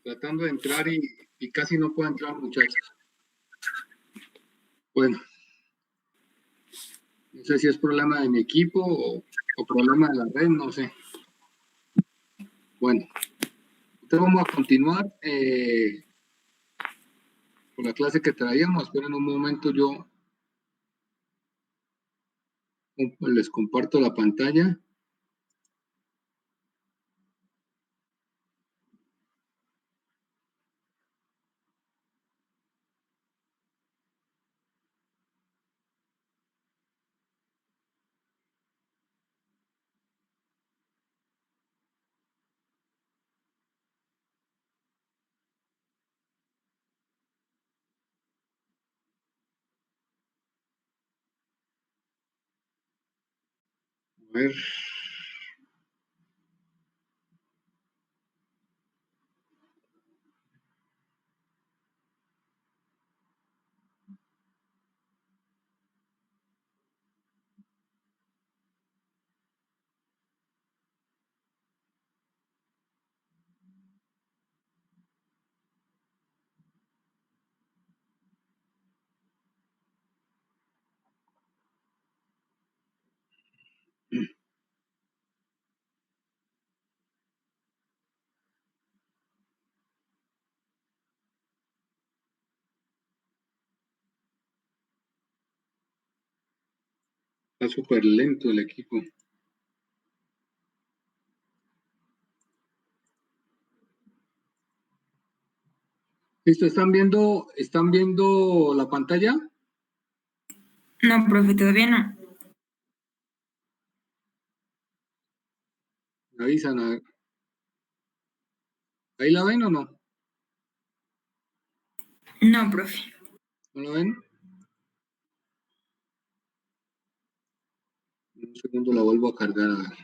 tratando de entrar y casi no puedo entrar, muchachos. Bueno, no sé si es problema de mi equipo o problema de la red, no sé. Bueno, entonces vamos a continuar con la clase que traíamos. Esperen un momento, yo les comparto la pantalla. A ver. Está súper lento el equipo. ¿Listo? ¿Están viendo la pantalla? No, profe, todavía no. Me avisan, a ver. ¿Ahí la ven o no? No, profe. ¿No la ven? Un segundo la vuelvo a cargar, a ver.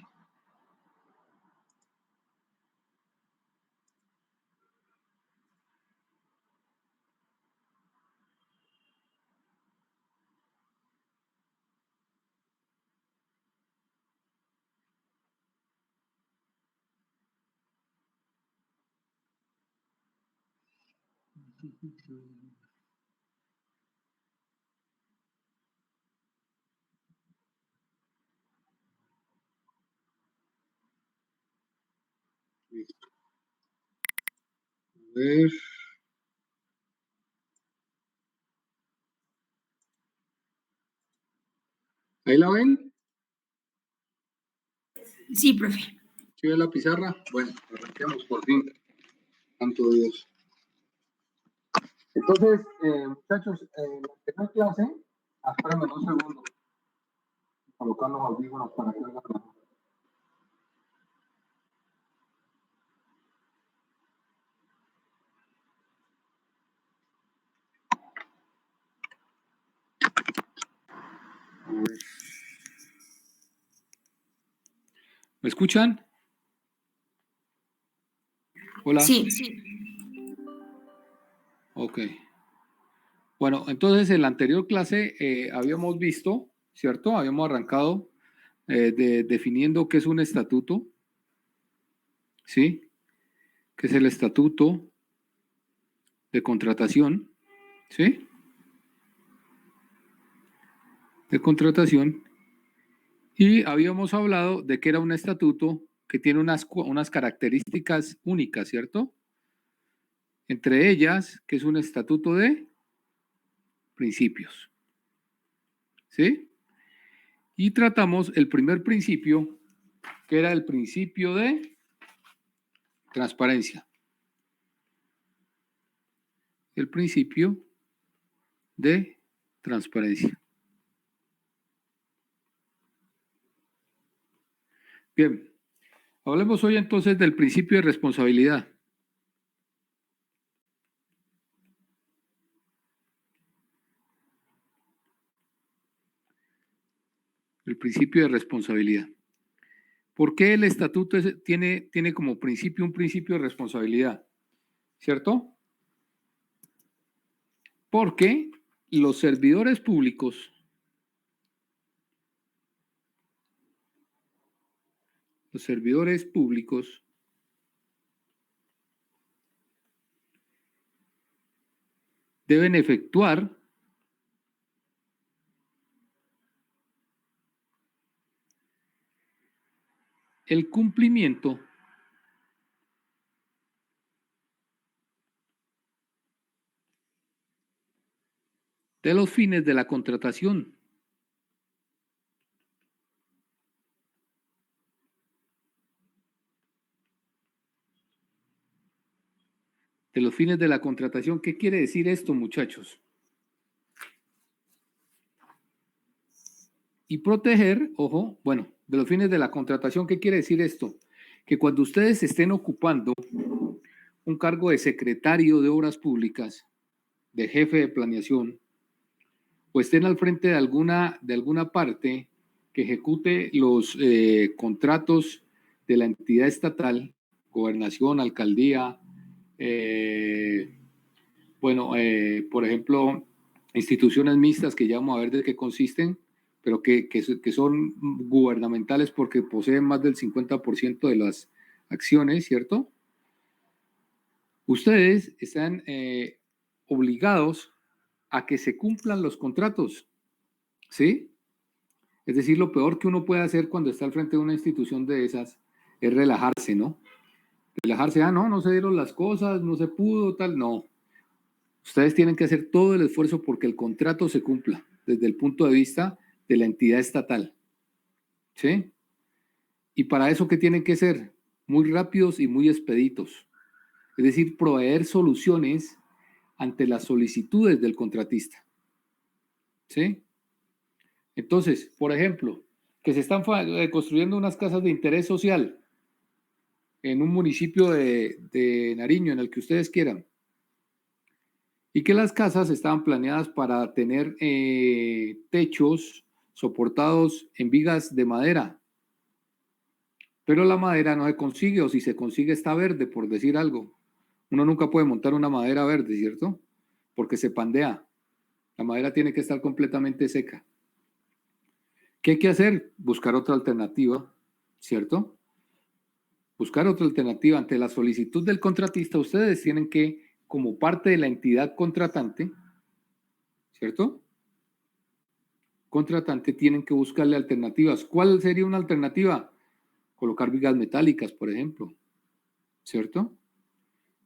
Listo. A ver. ¿Ahí la ven? Sí, profe. ¿Sí ve la pizarra? Bueno, arranquemos por fin. Santo Dios. Entonces, muchachos, en la primera clase, espérame un segundo. Colocar los audífonos para que oigan mejor. ¿Me escuchan? Hola. Sí. Ok. Bueno, entonces en la anterior clase habíamos visto, ¿cierto? Habíamos arrancado definiendo qué es un estatuto, ¿sí? ¿Qué es el estatuto de contratación? ¿Sí? De contratación. Y habíamos hablado de que era un estatuto que tiene unas características únicas, ¿cierto? Entre ellas, que es un estatuto de principios. ¿Sí? Y tratamos el primer principio, que era el principio de transparencia. El principio de transparencia. Bien, hablemos hoy entonces del principio de responsabilidad. El principio de responsabilidad. ¿Por qué el estatuto tiene como principio un principio de responsabilidad? ¿Cierto? Porque los servidores públicos deben efectuar el cumplimiento de los fines de la contratación. De los fines de la contratación. ¿Qué quiere decir esto, muchachos? Y proteger, ojo, bueno, de los fines de la contratación, ¿qué quiere decir esto? Que cuando ustedes estén ocupando un cargo de secretario de obras públicas, de jefe de planeación, o estén al frente de alguna parte que ejecute los contratos de la entidad estatal, gobernación, alcaldía, por ejemplo, instituciones mixtas que ya vamos a ver de qué consisten, pero que son gubernamentales porque poseen más del 50% de las acciones, ¿cierto? Ustedes están obligados a que se cumplan los contratos, ¿sí? Es decir, lo peor que uno puede hacer cuando está al frente de una institución de esas es relajarse, ¿no? Relajarse, no se dieron las cosas, no se pudo, tal, no. Ustedes tienen que hacer todo el esfuerzo porque el contrato se cumpla desde el punto de vista de la entidad estatal, ¿sí? Y para eso, ¿qué tienen que ser? Muy rápidos y muy expeditos. Es decir, proveer soluciones ante las solicitudes del contratista, ¿sí? Entonces, por ejemplo, que se están construyendo unas casas de interés social en un municipio de Nariño, en el que ustedes quieran, y que las casas estaban planeadas para tener techos soportados en vigas de madera, pero la madera no se consigue, o si se consigue está verde, por decir algo. Uno nunca puede montar una madera verde, ¿cierto? Porque se pandea. La madera tiene que estar completamente seca. ¿Qué hay que hacer? Buscar otra alternativa, ¿cierto? Buscar otra alternativa. Ante la solicitud del contratista, ustedes tienen que, como parte de la entidad contratante, ¿cierto? Contratante, tienen que buscarle alternativas. ¿Cuál sería una alternativa? Colocar vigas metálicas, por ejemplo, ¿cierto?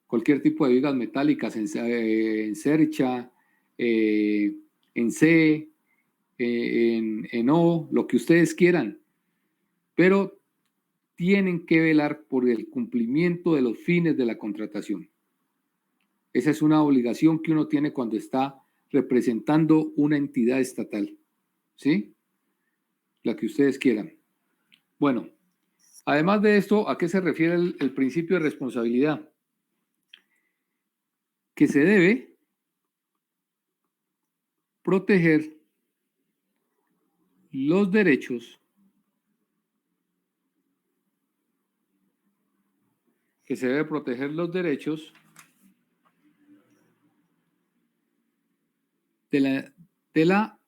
Cualquier tipo de vigas metálicas en cercha, en C, en O, lo que ustedes quieran, pero tienen que velar por el cumplimiento de los fines de la contratación. Esa es una obligación que uno tiene cuando está representando una entidad estatal, ¿sí? La que ustedes quieran. Bueno, además de esto, ¿a qué se refiere el principio de responsabilidad? Que se debe proteger los derechos, que se debe proteger los derechos de la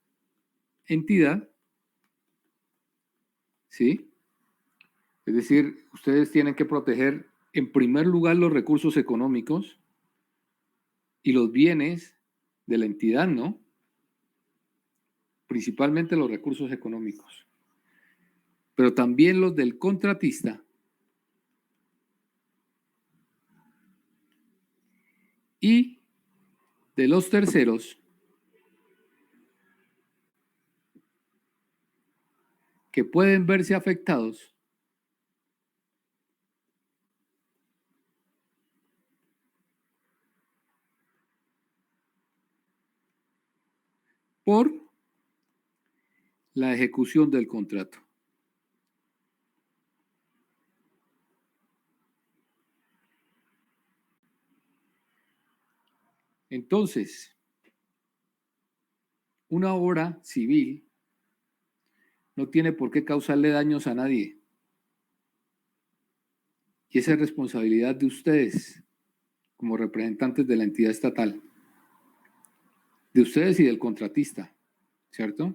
entidad, ¿sí? Es decir, ustedes tienen que proteger en primer lugar los recursos económicos y los bienes de la entidad, ¿no? Principalmente los recursos económicos, pero también los del contratista y de los terceros que pueden verse afectados por la ejecución del contrato. Entonces, una obra civil no tiene por qué causarle daños a nadie. Y esa es responsabilidad de ustedes como representantes de la entidad estatal, de ustedes y del contratista, ¿cierto?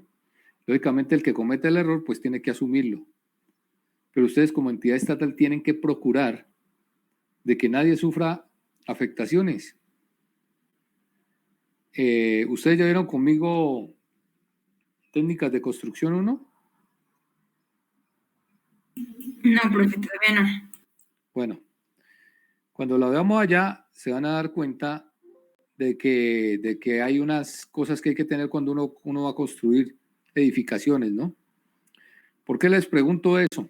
Lógicamente el que comete el error pues tiene que asumirlo, pero ustedes como entidad estatal tienen que procurar de que nadie sufra afectaciones. ¿Ustedes ya vieron conmigo técnicas de construcción 1? No, profe, todavía no. Bueno, cuando la veamos allá, se van a dar cuenta de que hay unas cosas que hay que tener cuando uno va a construir edificaciones, ¿no? ¿Por qué les pregunto eso?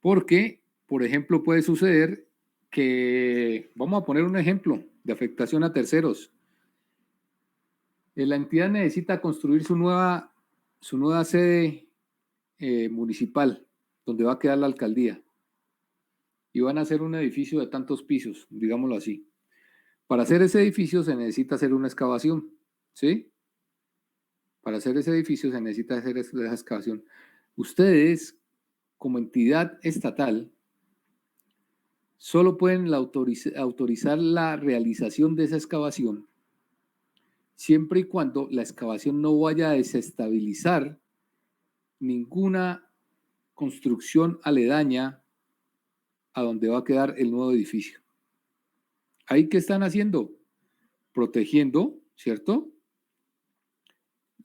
Porque, por ejemplo, puede suceder que, vamos a poner un ejemplo de afectación a terceros. La entidad necesita construir su nueva sede municipal, donde va a quedar la alcaldía. Y van a hacer un edificio de tantos pisos, digámoslo así. Para hacer ese edificio se necesita hacer una excavación, ¿sí? Para hacer ese edificio se necesita hacer esa excavación. Ustedes, como entidad estatal, solo pueden autorizar la realización de esa excavación siempre y cuando la excavación no vaya a desestabilizar ninguna construcción aledaña a donde va a quedar el nuevo edificio. ¿Ahí qué están haciendo? Protegiendo, ¿cierto?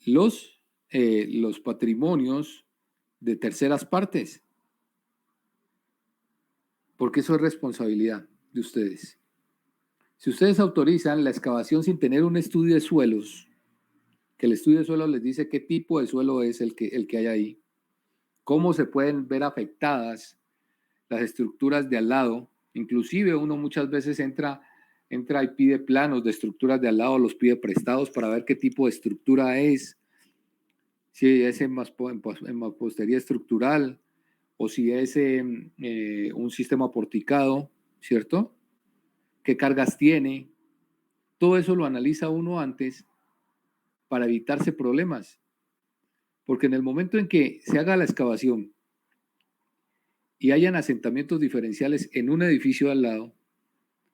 Los patrimonios de terceras partes, porque eso es responsabilidad de ustedes. Si ustedes autorizan la excavación sin tener un estudio de suelos, que el estudio de suelos les dice qué tipo de suelo es el que hay ahí, cómo se pueden ver afectadas las estructuras de al lado, inclusive uno muchas veces entra y pide planos de estructuras de al lado, los pide prestados para ver qué tipo de estructura es, si es en mampostería estructural o si es un sistema porticado, ¿cierto? ¿Qué cargas tiene? Todo eso lo analiza uno antes para evitarse problemas, porque en el momento en que se haga la excavación y hayan asentamientos diferenciales en un edificio al lado,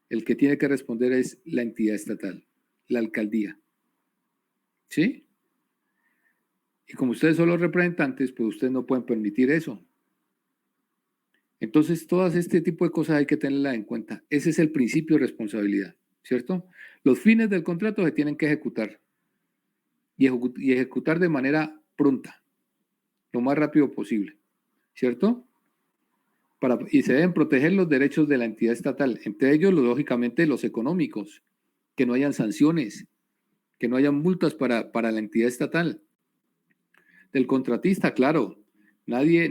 el que tiene que responder es la entidad estatal, la alcaldía. ¿Sí? Y como ustedes son los representantes, pues ustedes no pueden permitir eso. Entonces, todas este tipo de cosas hay que tenerlas en cuenta. Ese es el principio de responsabilidad, ¿cierto? Los fines del contrato se tienen que ejecutar y ejecutar de manera pronta, lo más rápido posible, ¿cierto? Y se deben proteger los derechos de la entidad estatal, entre ellos, lógicamente, los económicos, que no hayan sanciones, que no hayan multas para la entidad estatal. Del contratista, claro, nadie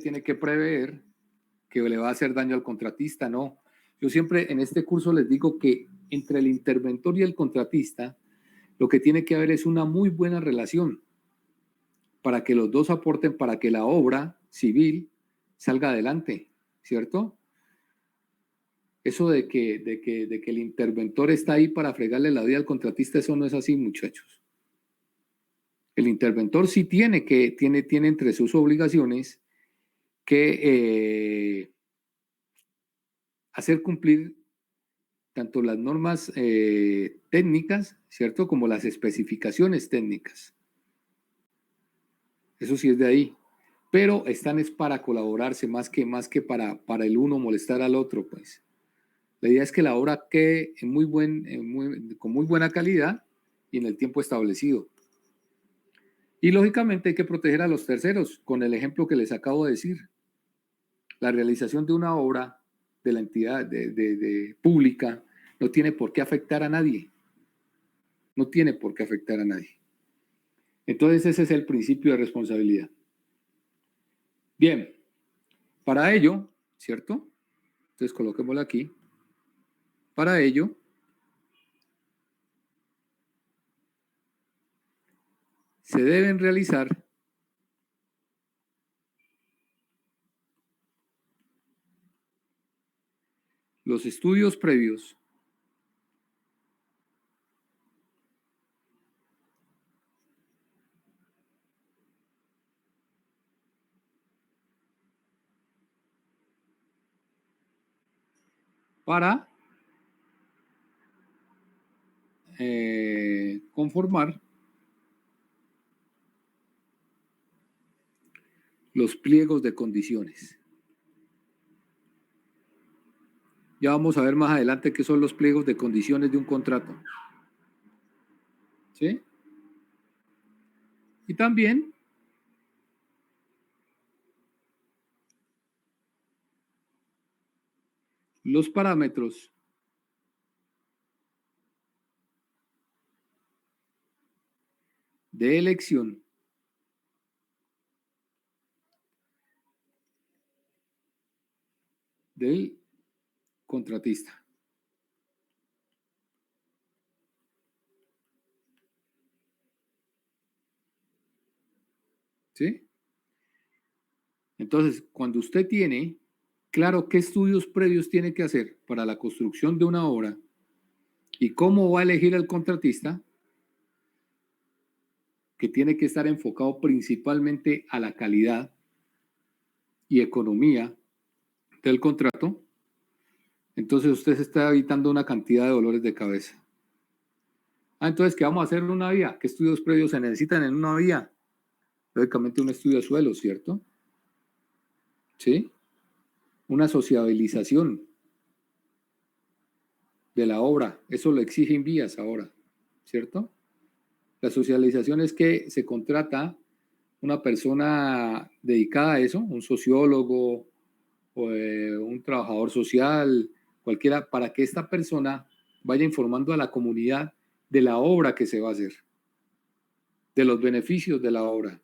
tiene que prever que le va a hacer daño al contratista, no. Yo siempre en este curso les digo que entre el interventor y el contratista, lo que tiene que haber es una muy buena relación para que los dos aporten para que la obra civil salga adelante, ¿cierto? Eso de que el interventor está ahí para fregarle la vida al contratista, eso no es así, muchachos. El interventor sí tiene entre sus obligaciones que hacer cumplir tanto las normas técnicas, ¿cierto? Como las especificaciones técnicas. Eso sí es de ahí. Pero están es para colaborarse más que para el uno molestar al otro, pues. La idea es que la obra quede con muy buena calidad y en el tiempo establecido. Y lógicamente hay que proteger a los terceros, con el ejemplo que les acabo de decir. La realización de una obra de la entidad pública no tiene por qué afectar a nadie. No tiene por qué afectar a nadie. Entonces ese es el principio de responsabilidad. Bien, para ello, ¿cierto? Entonces coloquémoslo aquí. Para ello, se deben realizar los estudios previos para conformar los pliegos de condiciones. Ya vamos a ver más adelante qué son los pliegos de condiciones de un contrato. ¿Sí? Y también los parámetros de elección del contratista. ¿Sí? Entonces, cuando usted tiene claro qué estudios previos tiene que hacer para la construcción de una obra y cómo va a elegir al contratista, que tiene que estar enfocado principalmente a la calidad y economía del contrato, entonces usted se está evitando una cantidad de dolores de cabeza. Entonces, ¿qué vamos a hacer en una vía? ¿Qué estudios previos se necesitan en una vía? Lógicamente un estudio de suelo, ¿cierto? ¿Sí? Una sociabilización de la obra, eso lo exigen vías ahora, ¿cierto? La socialización es que se contrata una persona dedicada a eso, un sociólogo o un trabajador social, cualquiera, para que esta persona vaya informando a la comunidad de la obra que se va a hacer, de los beneficios de la obra,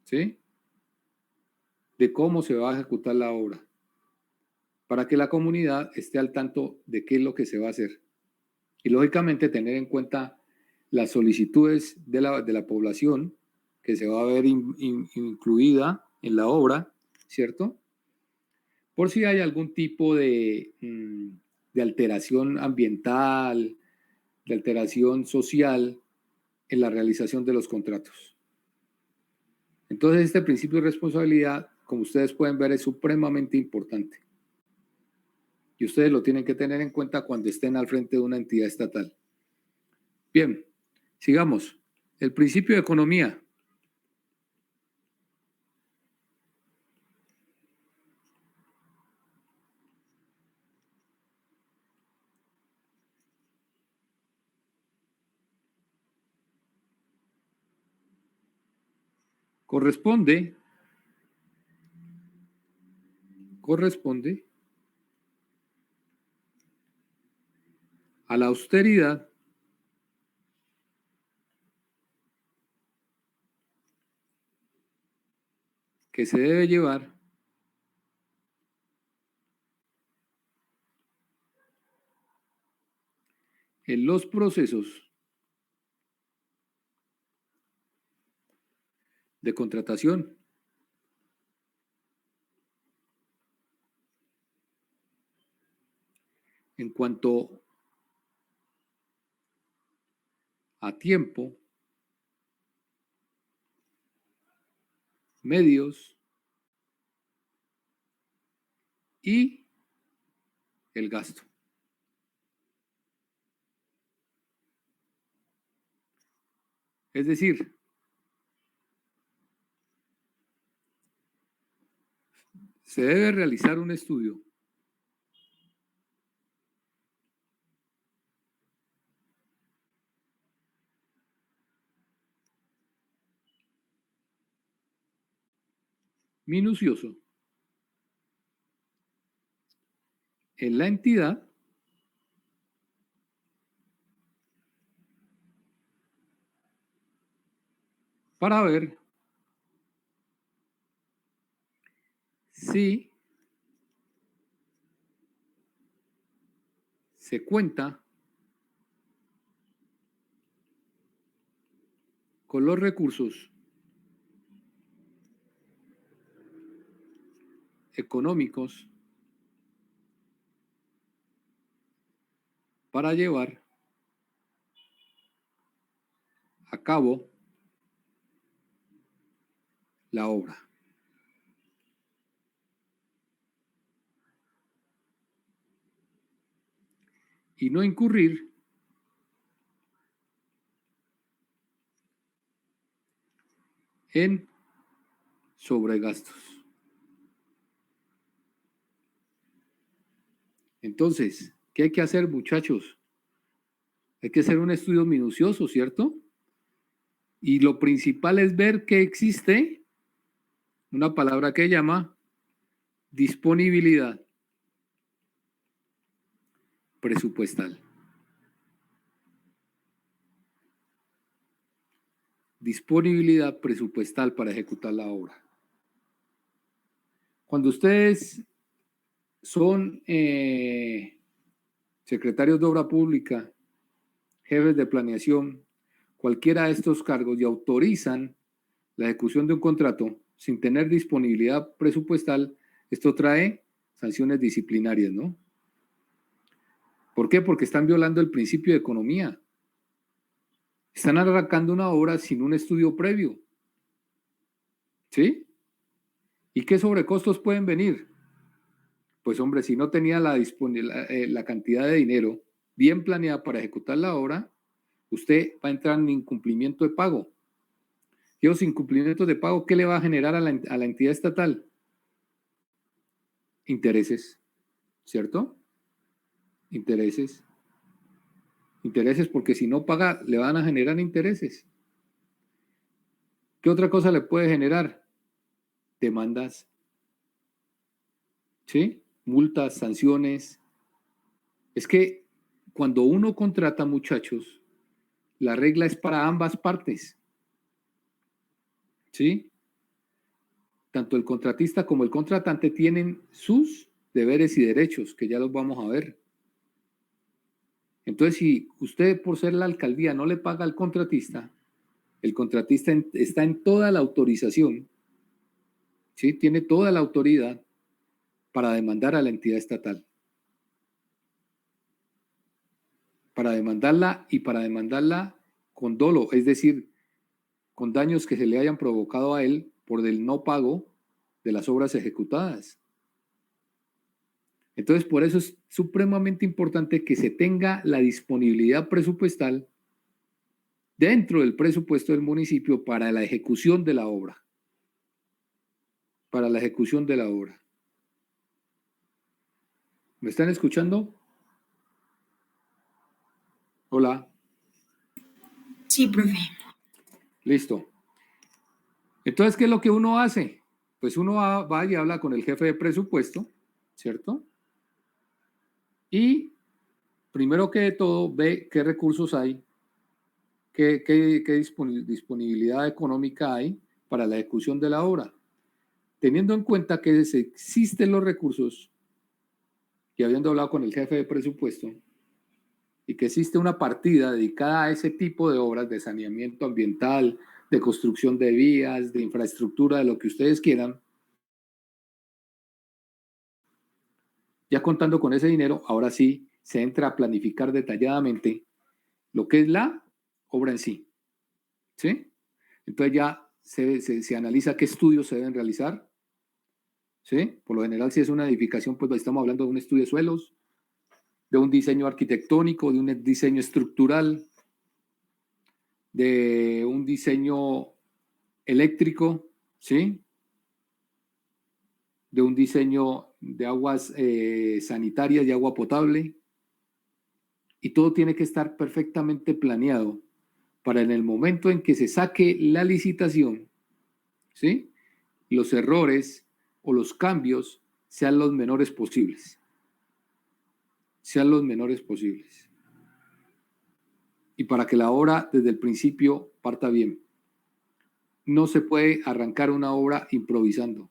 ¿sí? De cómo se va a ejecutar la obra, para que la comunidad esté al tanto de qué es lo que se va a hacer. Y lógicamente tener en cuenta las solicitudes de la población que se va a ver incluida en la obra, ¿cierto? Por si hay algún tipo de alteración ambiental, de alteración social en la realización de los contratos. Entonces, este principio de responsabilidad, como ustedes pueden ver, es supremamente importante. Y ustedes lo tienen que tener en cuenta cuando estén al frente de una entidad estatal. Bien, sigamos. El principio de economía. Corresponde a la austeridad que se debe llevar en los procesos de contratación en cuanto a tiempo, medios y el gasto. Es decir, se debe realizar un estudio minucioso en la entidad para ver si se cuenta con los recursos económicos para llevar a cabo la obra. Y no incurrir en sobregastos. Entonces, ¿qué hay que hacer, muchachos? Hay que hacer un estudio minucioso, ¿cierto? Y lo principal es ver que existe una palabra que llama disponibilidad presupuestal. Disponibilidad presupuestal para ejecutar la obra. Cuando ustedes son secretarios de obra pública, jefes de planeación, cualquiera de estos cargos y autorizan la ejecución de un contrato sin tener disponibilidad presupuestal, esto trae sanciones disciplinarias, ¿no? ¿Por qué? Porque están violando el principio de economía. Están arrancando una obra sin un estudio previo. ¿Sí? ¿Y qué sobrecostos pueden venir? Pues hombre, si no tenía la cantidad de dinero bien planeada para ejecutar la obra, usted va a entrar en incumplimiento de pago. Y esos incumplimientos de pago, ¿qué le va a generar a la entidad estatal? Intereses, ¿cierto? Intereses. Intereses porque si no paga, le van a generar intereses. ¿Qué otra cosa le puede generar? Demandas, ¿sí? Multas, sanciones. Es que cuando uno contrata, muchachos, la regla es para ambas partes, ¿sí? Tanto el contratista como el contratante tienen sus deberes y derechos, que ya los vamos a ver. Entonces, si usted por ser la alcaldía no le paga al contratista, el contratista está en toda la autorización, ¿sí? Tiene toda la autoridad para demandar a la entidad estatal. Para demandarla y para demandarla con dolo, es decir, con daños que se le hayan provocado a él por el no pago de las obras ejecutadas. Entonces, por eso es supremamente importante que se tenga la disponibilidad presupuestal dentro del presupuesto del municipio para la ejecución de la obra. Para la ejecución de la obra. ¿Me están escuchando? Hola. Sí, profe. Listo. Entonces, ¿qué es lo que uno hace? Pues uno va y habla con el jefe de presupuesto, ¿cierto? Y primero que todo ve qué recursos hay, qué disponibilidad económica hay para la ejecución de la obra. Teniendo en cuenta que existen los recursos, y habiendo hablado con el jefe de presupuesto, y que existe una partida dedicada a ese tipo de obras de saneamiento ambiental, de construcción de vías, de infraestructura, de lo que ustedes quieran, ya contando con ese dinero, ahora sí se entra a planificar detalladamente lo que es la obra en sí. ¿Sí? Entonces ya se analiza qué estudios se deben realizar. ¿Sí? Por lo general, si es una edificación, pues estamos hablando de un estudio de suelos, de un diseño arquitectónico, de un diseño estructural, de un diseño eléctrico, ¿sí? De un diseño de aguas sanitarias y agua potable. Y todo tiene que estar perfectamente planeado para en el momento en que se saque la licitación, ¿sí? Los errores o los cambios sean los menores posibles. Sean los menores posibles. Y para que la obra desde el principio parta bien. No se puede arrancar una obra improvisando.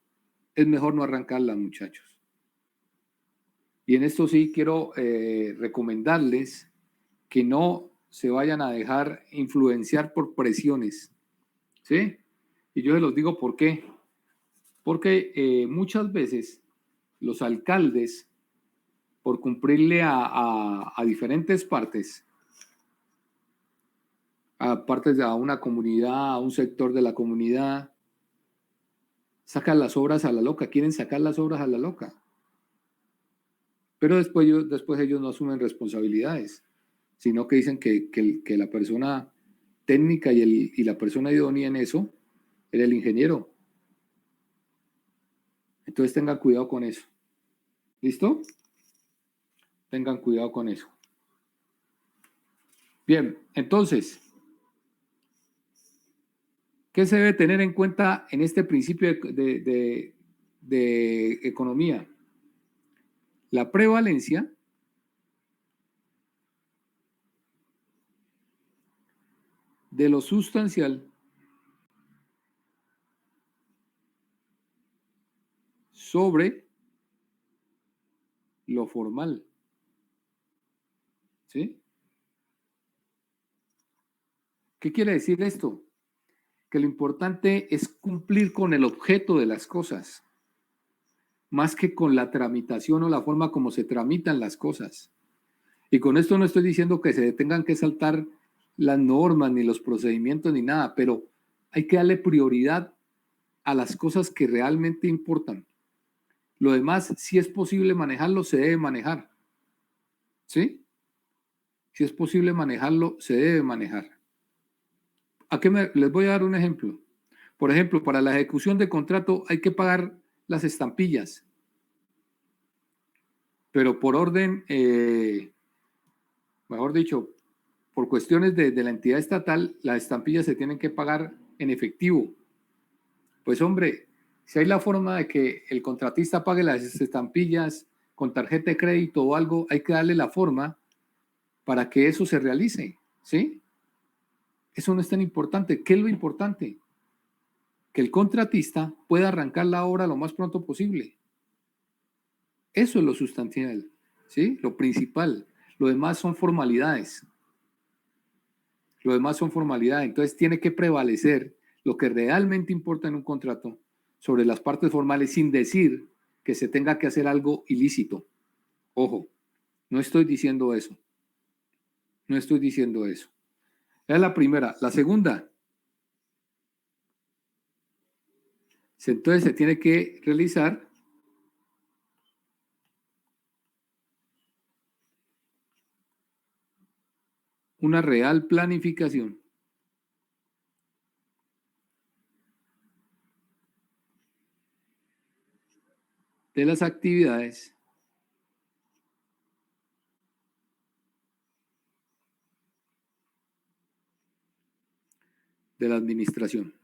Es mejor no arrancarla, muchachos. Y en esto sí quiero recomendarles que no se vayan a dejar influenciar por presiones. ¿Sí? Y yo se los digo por qué. Porque muchas veces los alcaldes, por cumplirle a diferentes partes, a una comunidad, a un sector de la comunidad, sacan las obras a la loca, quieren sacar las obras a la loca. Pero después ellos no asumen responsabilidades, sino que dicen que la persona técnica y la persona idónea en eso era el ingeniero. Entonces tengan cuidado con eso. ¿Listo? Tengan cuidado con eso. Bien, entonces, ¿Qué se debe tener en cuenta en este principio de economía? La prevalencia de lo sustancial sobre lo formal. ¿Sí? ¿Qué quiere decir esto? Que lo importante es cumplir con el objeto de las cosas, más que con la tramitación o la forma como se tramitan las cosas. Y con esto no estoy diciendo que se tengan que saltar las normas, ni los procedimientos, ni nada, pero hay que darle prioridad a las cosas que realmente importan. Lo demás, si es posible manejarlo, se debe manejar. ¿Sí? Si es posible manejarlo, se debe manejar. Les voy a dar un ejemplo. Por ejemplo, para la ejecución de contrato hay que pagar las estampillas, pero por orden, mejor dicho, por cuestiones de la entidad estatal, las estampillas se tienen que pagar en efectivo. Pues hombre, si hay la forma de que el contratista pague las estampillas con tarjeta de crédito o algo, hay que darle la forma para que eso se realice, ¿sí? Eso no es tan importante. ¿Qué es lo importante? Que el contratista pueda arrancar la obra lo más pronto posible. Eso es lo sustancial, ¿sí? Lo principal. Lo demás son formalidades. Lo demás son formalidades. Entonces tiene que prevalecer lo que realmente importa en un contrato sobre las partes formales sin decir que se tenga que hacer algo ilícito. Ojo, no estoy diciendo eso. No estoy diciendo eso. Es la primera. La segunda, entonces se tiene que realizar una real planificación de las actividades de la administración.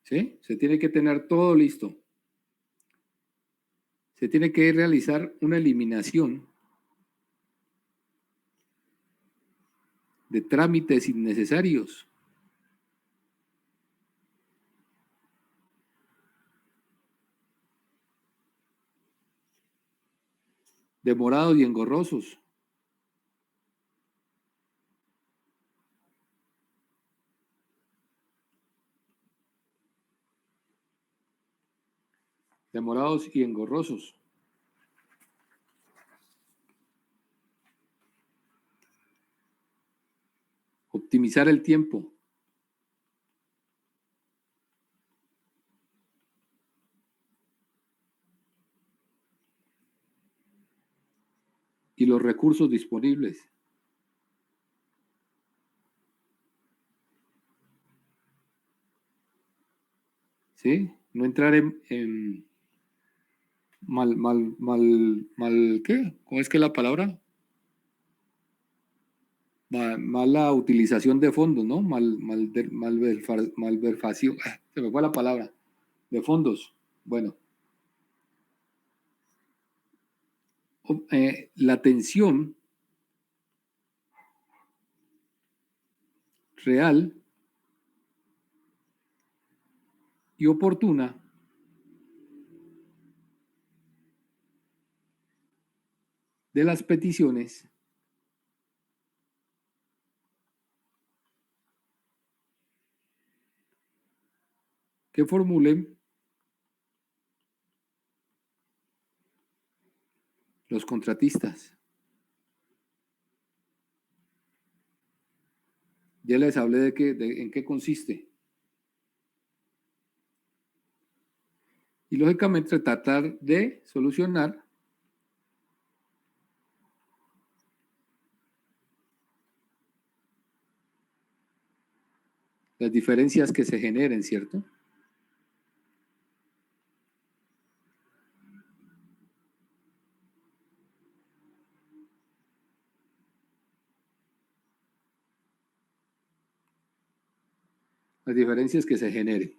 ¿Sí? Se tiene que tener todo listo. Se tiene que realizar una eliminación de trámites innecesarios. Demorados y engorrosos. Demorados y engorrosos. Optimizar el tiempo. Y los recursos disponibles. ¿Sí? No entrar en ¿qué? ¿Cómo es que es la palabra? Mala utilización de fondos, ¿no? Malversación, se me fue la palabra, de fondos. Bueno, la atención real y oportuna de las peticiones que formulen los contratistas. Ya les hablé en qué consiste. Y lógicamente tratar de solucionar las diferencias que se generen, ¿cierto? las diferencias que se generen.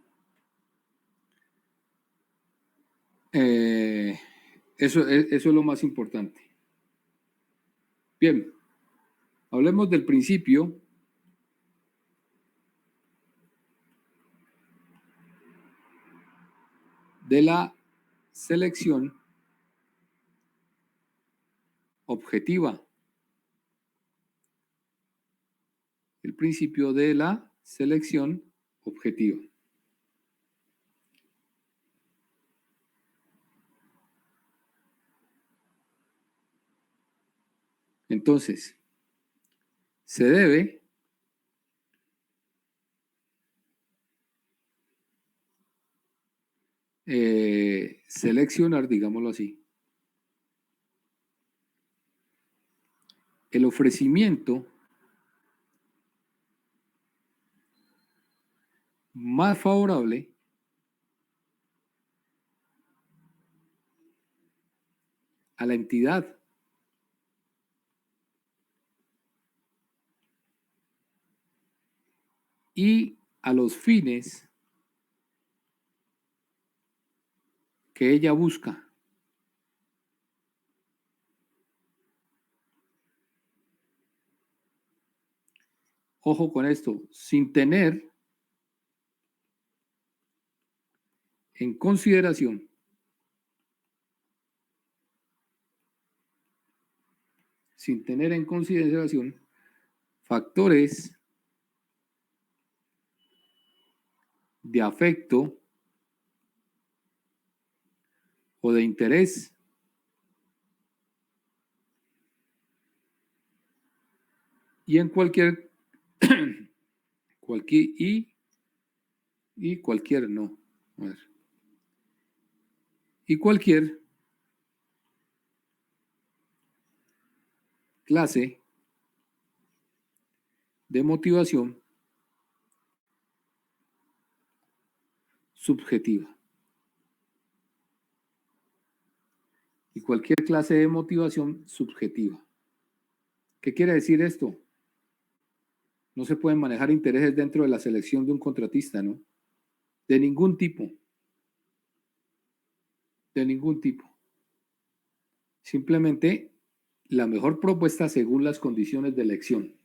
Eso es lo más importante. Bien, hablemos del principio de la selección objetiva. El principio de la selección objetiva. Entonces, se debe seleccionar, digámoslo así, el ofrecimiento más favorable a la entidad y a los fines que ella busca. Ojo con esto, sin tener en consideración factores de afecto o de interés y en cualquier cualquier no. A ver. Y cualquier clase de motivación subjetiva. Y cualquier clase de motivación subjetiva. ¿Qué quiere decir esto? No se pueden manejar intereses dentro de la selección de un contratista, ¿no? De ningún tipo. De ningún tipo. Simplemente la mejor propuesta según las condiciones de elección.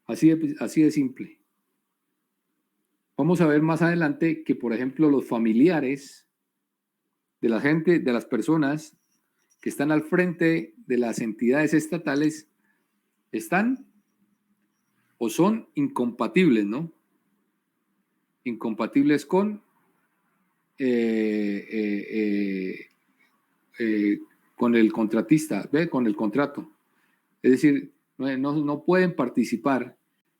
Así de simple. Vamos a ver más adelante que, por ejemplo, los familiares de la gente, de las personas que están al frente de las entidades estatales, están o son incompatibles, ¿no? Incompatibles con con el contratista, ¿ve? Con el contrato. Es decir, no pueden participar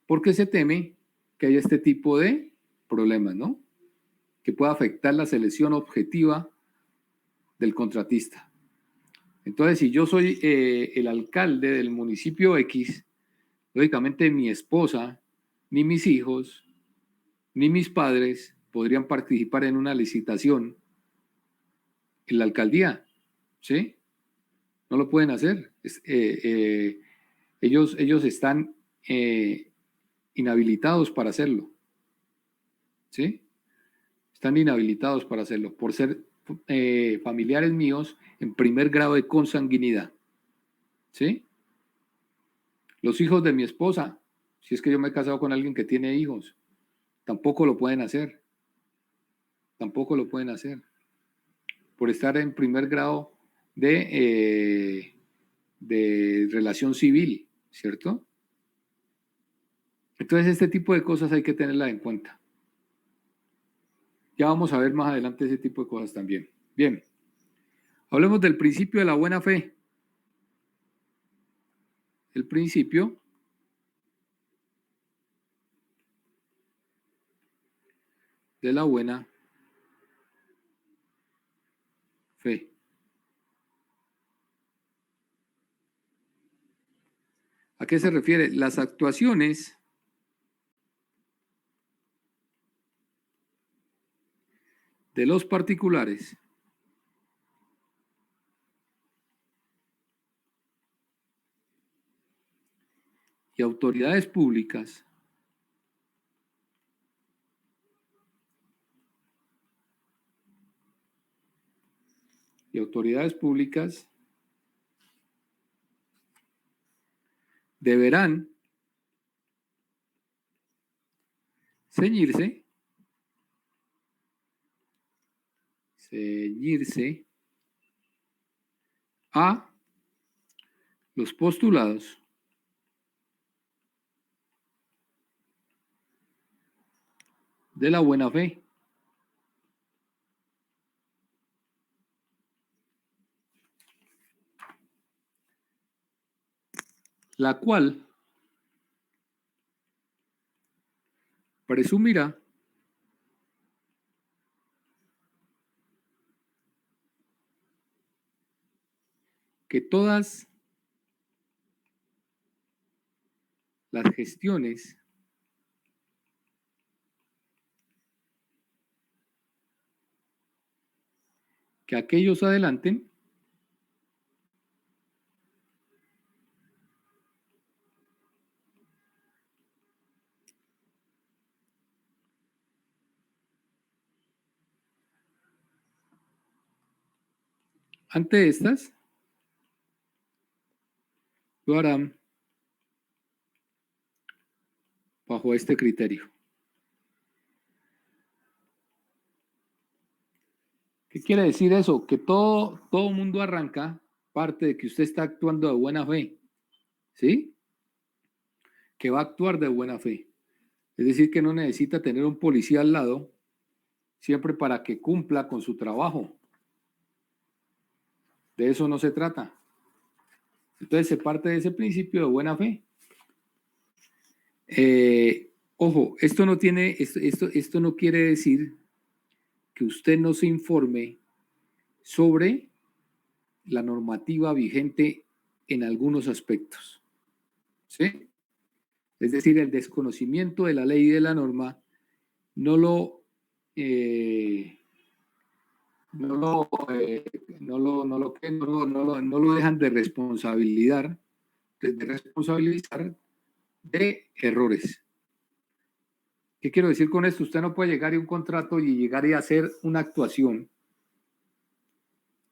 porque se teme que haya este tipo de problemas, ¿no? Que pueda afectar la selección objetiva del contratista. Entonces, si yo soy el alcalde del municipio X, lógicamente mi esposa, ni mis hijos, ni mis padres podrían participar en una licitación en la alcaldía, ¿sí? No lo pueden hacer. Ellos están inhabilitados para hacerlo, ¿sí? Están inhabilitados para hacerlo por ser familiares míos en primer grado de consanguinidad, ¿sí? Los hijos de mi esposa, si es que yo me he casado con alguien que tiene hijos, tampoco lo pueden hacer. Tampoco lo pueden hacer. Por estar en primer grado de relación civil, ¿cierto? Entonces, este tipo de cosas hay que tenerlas en cuenta. Ya vamos a ver más adelante ese tipo de cosas también. Bien, hablemos del principio de la buena fe. El principio de la buena fe. ¿A qué se refiere? Las actuaciones de los particulares y autoridades públicas y autoridades públicas deberán ceñirse a los postulados de la buena fe, la cual presumirá que todas las gestiones que aquellos adelanten ante estas lo harán bajo este criterio. ¿Qué quiere decir eso? Que todo mundo arranca parte de que usted está actuando de buena fe, ¿sí? Que va a actuar de buena fe. Es decir, que no necesita tener un policía al lado siempre para que cumpla con su trabajo. De eso no se trata. Entonces se parte de ese principio de buena fe. Ojo, esto no quiere decir que usted no se informe sobre la normativa vigente en algunos aspectos. ¿Sí? Es decir, el desconocimiento de la ley y de la norma no lo dejan de responsabilizar de errores. ¿Qué quiero decir con esto? Usted no puede llegar a un contrato y llegar y hacer una actuación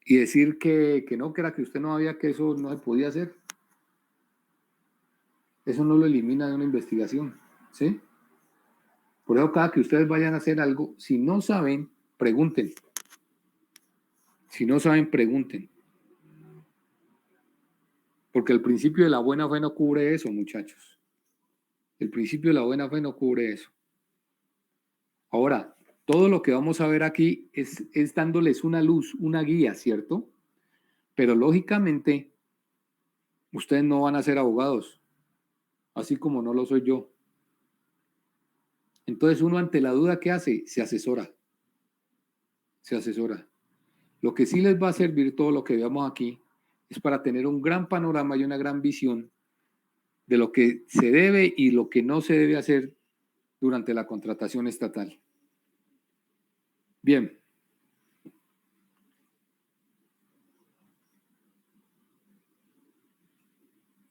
y decir que no, que era que usted no sabía que eso no se podía hacer. Eso no lo elimina de una investigación, ¿sí? Por eso cada que ustedes vayan a hacer algo, si no saben, pregunten. Si no saben, pregunten. Porque el principio de la buena fe no cubre eso, muchachos. El principio de la buena fe no cubre eso. Ahora, todo lo que vamos a ver aquí es dándoles una luz, una guía, ¿cierto? Pero lógicamente, ustedes no van a ser abogados, así como no lo soy yo. Entonces uno ante la duda, ¿qué hace? Se asesora. Se asesora. Lo que sí les va a servir todo lo que veamos aquí es para tener un gran panorama y una gran visión de lo que se debe y lo que no se debe hacer durante la contratación estatal. Bien.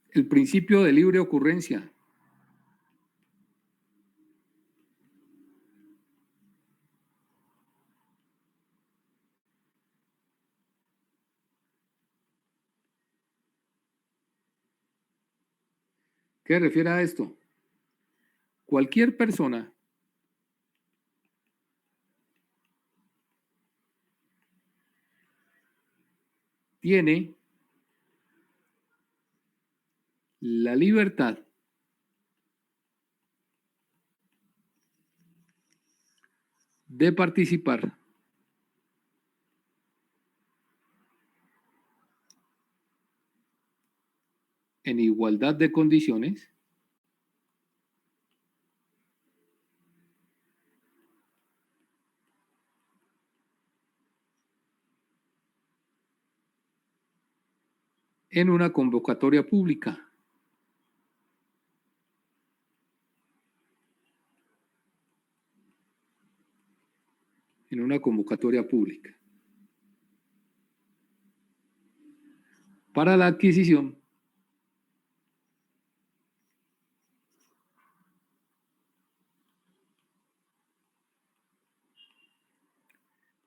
El principio de libre ocurrencia. ¿Qué refiere a esto? Cualquier persona tiene la libertad de participar en igualdad de condiciones en una convocatoria pública. En una convocatoria pública. Para la adquisición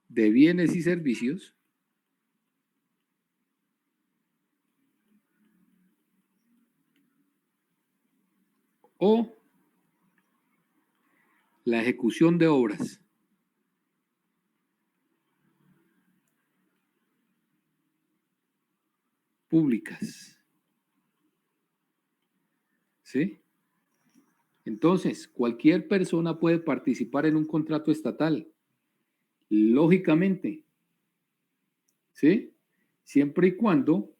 de bienes y servicios o la ejecución de obras. Públicas. ¿Sí? Entonces, cualquier persona puede participar en un contrato estatal, lógicamente, ¿sí? Siempre y cuando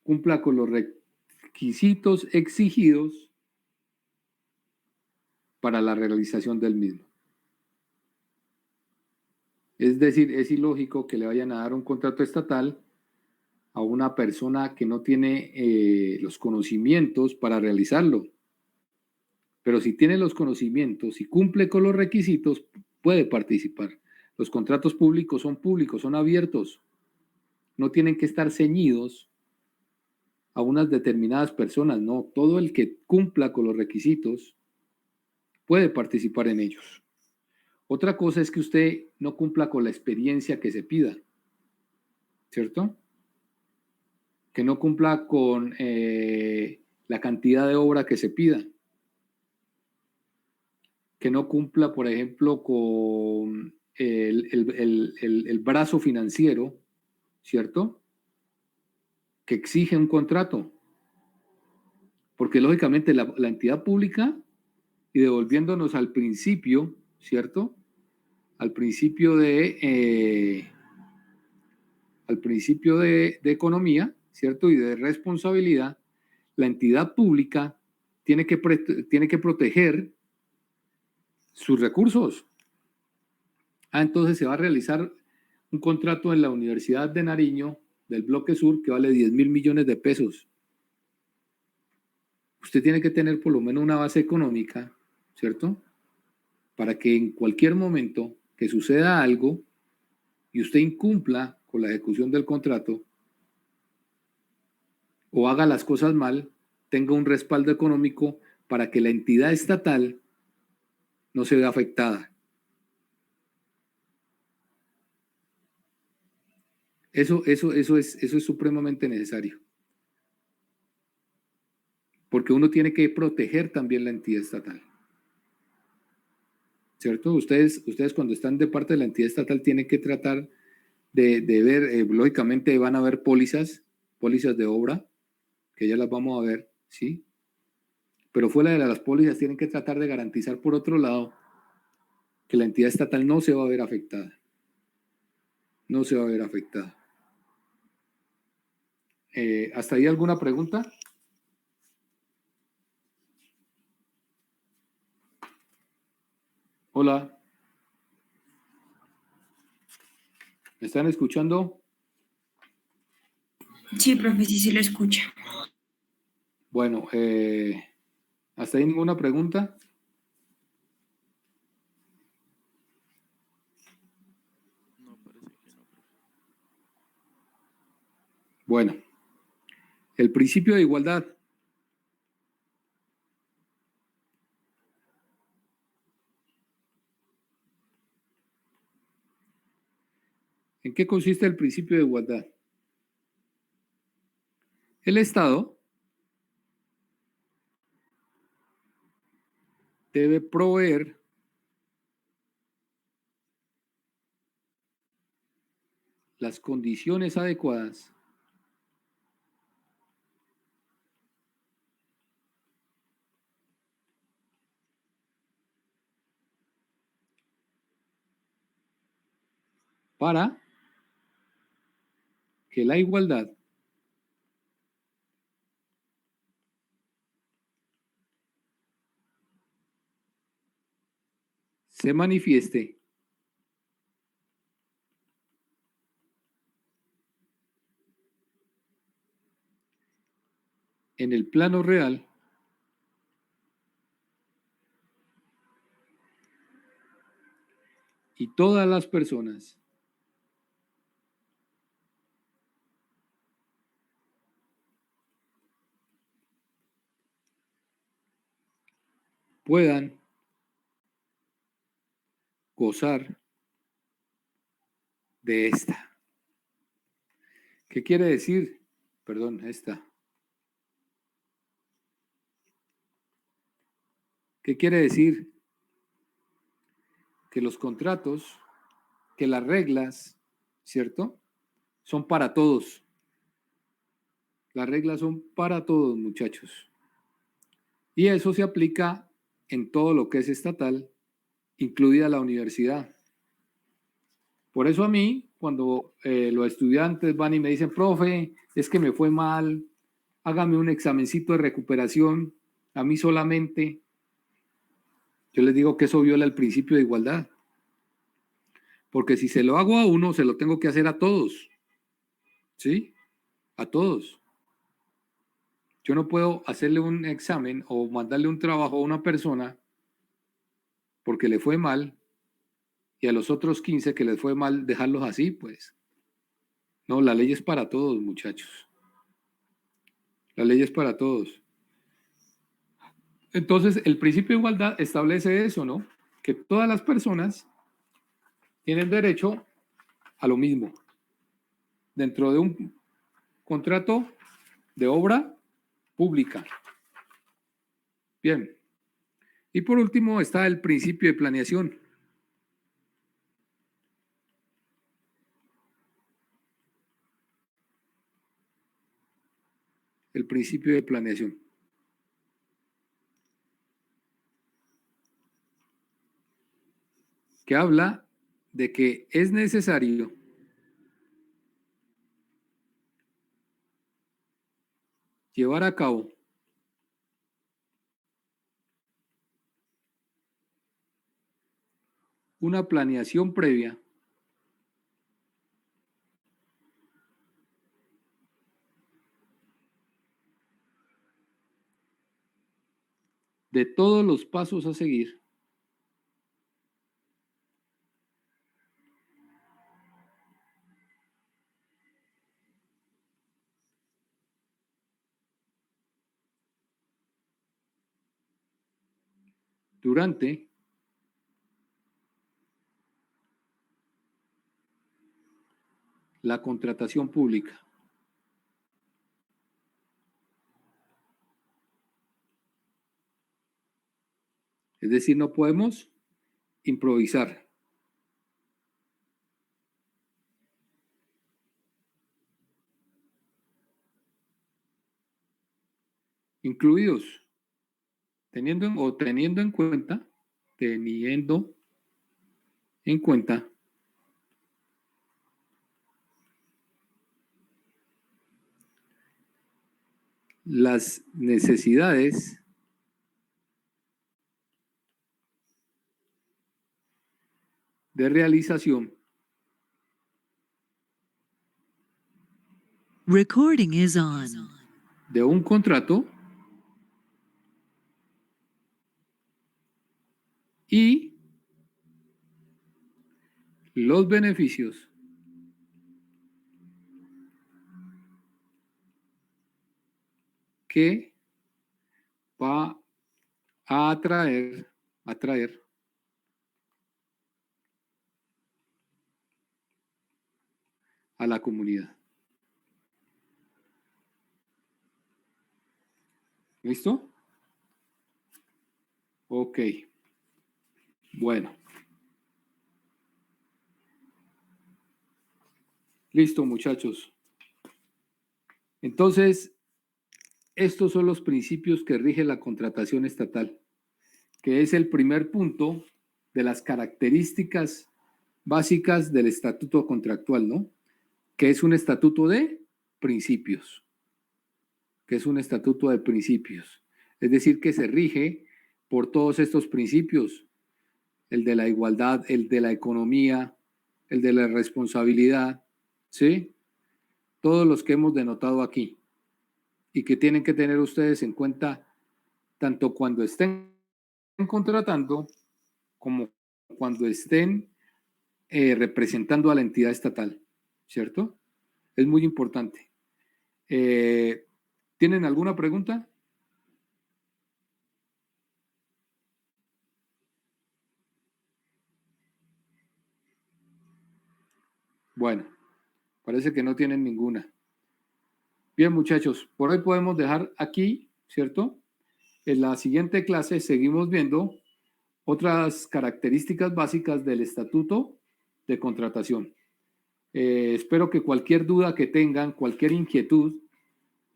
cumpla con los requisitos exigidos para la realización del mismo. Es decir, es ilógico que le vayan a dar un contrato estatal a una persona que no tiene los conocimientos para realizarlo. Pero si tiene los conocimientos y cumple con los requisitos, puede participar. Los contratos públicos, son abiertos. No tienen que estar ceñidos a unas determinadas personas, no. Todo el que cumpla con los requisitos puede participar en ellos. Otra cosa es que usted no cumpla con la experiencia que se pida, ¿cierto? Que no cumpla con la cantidad de obra que se pida. Que no cumpla, por ejemplo, con el brazo financiero, ¿cierto? Que exige un contrato. Porque lógicamente la entidad pública, y devolviéndonos al principio, ¿cierto? Al principio de economía, ¿cierto? Y de responsabilidad, la entidad pública tiene que proteger sus recursos. Entonces se va a realizar un contrato en la Universidad de Nariño del Bloque Sur que vale 10.000 millones de pesos. Usted tiene que tener por lo menos una base económica, ¿cierto? Para que en cualquier momento que suceda algo y usted incumpla con la ejecución del contrato o haga las cosas mal, tenga un respaldo económico para que la entidad estatal no se vea afectada. Eso es supremamente necesario. Porque uno tiene que proteger también la entidad estatal. ¿Cierto? Ustedes cuando están de parte de la entidad estatal tienen que tratar de ver, lógicamente van a haber pólizas de obra, que ya las vamos a ver, ¿sí? Pero fuera de las pólizas tienen que tratar de garantizar por otro lado que la entidad estatal no se va a ver afectada. No se va a ver afectada. ¿Hasta ahí alguna pregunta? Hola. ¿Me están escuchando? Sí, profe, sí se lo escucha. Bueno, ¿hasta ahí ninguna pregunta? No, parece que no, profe. Bueno, el principio de igualdad. ¿En qué consiste el principio de igualdad? El Estado debe proveer las condiciones adecuadas para que la igualdad se manifieste en el plano real y todas las personas puedan gozar de esta. ¿Qué quiere decir? Perdón, esta. ¿Qué quiere decir? Que los contratos, que las reglas, ¿cierto? Son para todos. Las reglas son para todos, muchachos. Y eso se aplica en todo lo que es estatal, incluida la universidad. Por eso a mí, cuando los estudiantes van y me dicen, profe, es que me fue mal, hágame un examencito de recuperación, a mí solamente, yo les digo que eso viola el principio de igualdad. Porque si se lo hago a uno, se lo tengo que hacer a todos. ¿Sí? A todos. Yo no puedo hacerle un examen o mandarle un trabajo a una persona porque le fue mal y a los otros 15 que les fue mal dejarlos así, pues. No, la ley es para todos, muchachos. La ley es para todos. Entonces, el principio de igualdad establece eso, ¿no? Que todas las personas tienen derecho a lo mismo. Dentro de un contrato de obra pública. Bien. Y por último está el principio de planeación. El principio de planeación. Que habla de que es necesario llevar a cabo una planeación previa de todos los pasos a seguir durante la contratación pública. Es decir, no podemos improvisar. Incluidos, teniendo en cuenta las necesidades de realización Recording is on. de un contrato y los beneficios que va a atraer a la comunidad. ¿Listo? Ok. Bueno. Listo, muchachos. Entonces, estos son los principios que rige la contratación estatal, que es el primer punto de las características básicas del estatuto contractual, ¿no? Que es un estatuto de principios. Que es un estatuto de principios. Es decir, que se rige por todos estos principios, el de la igualdad, el de la economía, el de la responsabilidad, ¿sí? Todos los que hemos denotado aquí y que tienen que tener ustedes en cuenta tanto cuando estén contratando como cuando estén representando a la entidad estatal, ¿cierto? Es muy importante. ¿Tienen alguna pregunta? Bueno, parece que no tienen ninguna. Bien, muchachos, por hoy podemos dejar aquí, ¿cierto? En la siguiente clase seguimos viendo otras características básicas del estatuto de contratación. Espero que cualquier duda que tengan, cualquier inquietud,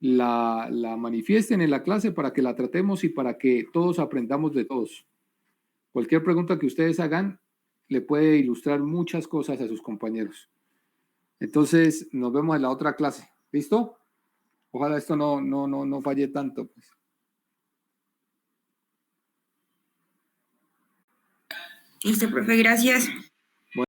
la manifiesten en la clase para que la tratemos y para que todos aprendamos de todos. Cualquier pregunta que ustedes hagan le puede ilustrar muchas cosas a sus compañeros. Entonces, nos vemos en la otra clase. ¿Listo? Ojalá esto no falle tanto. Pues. Listo, profe, gracias.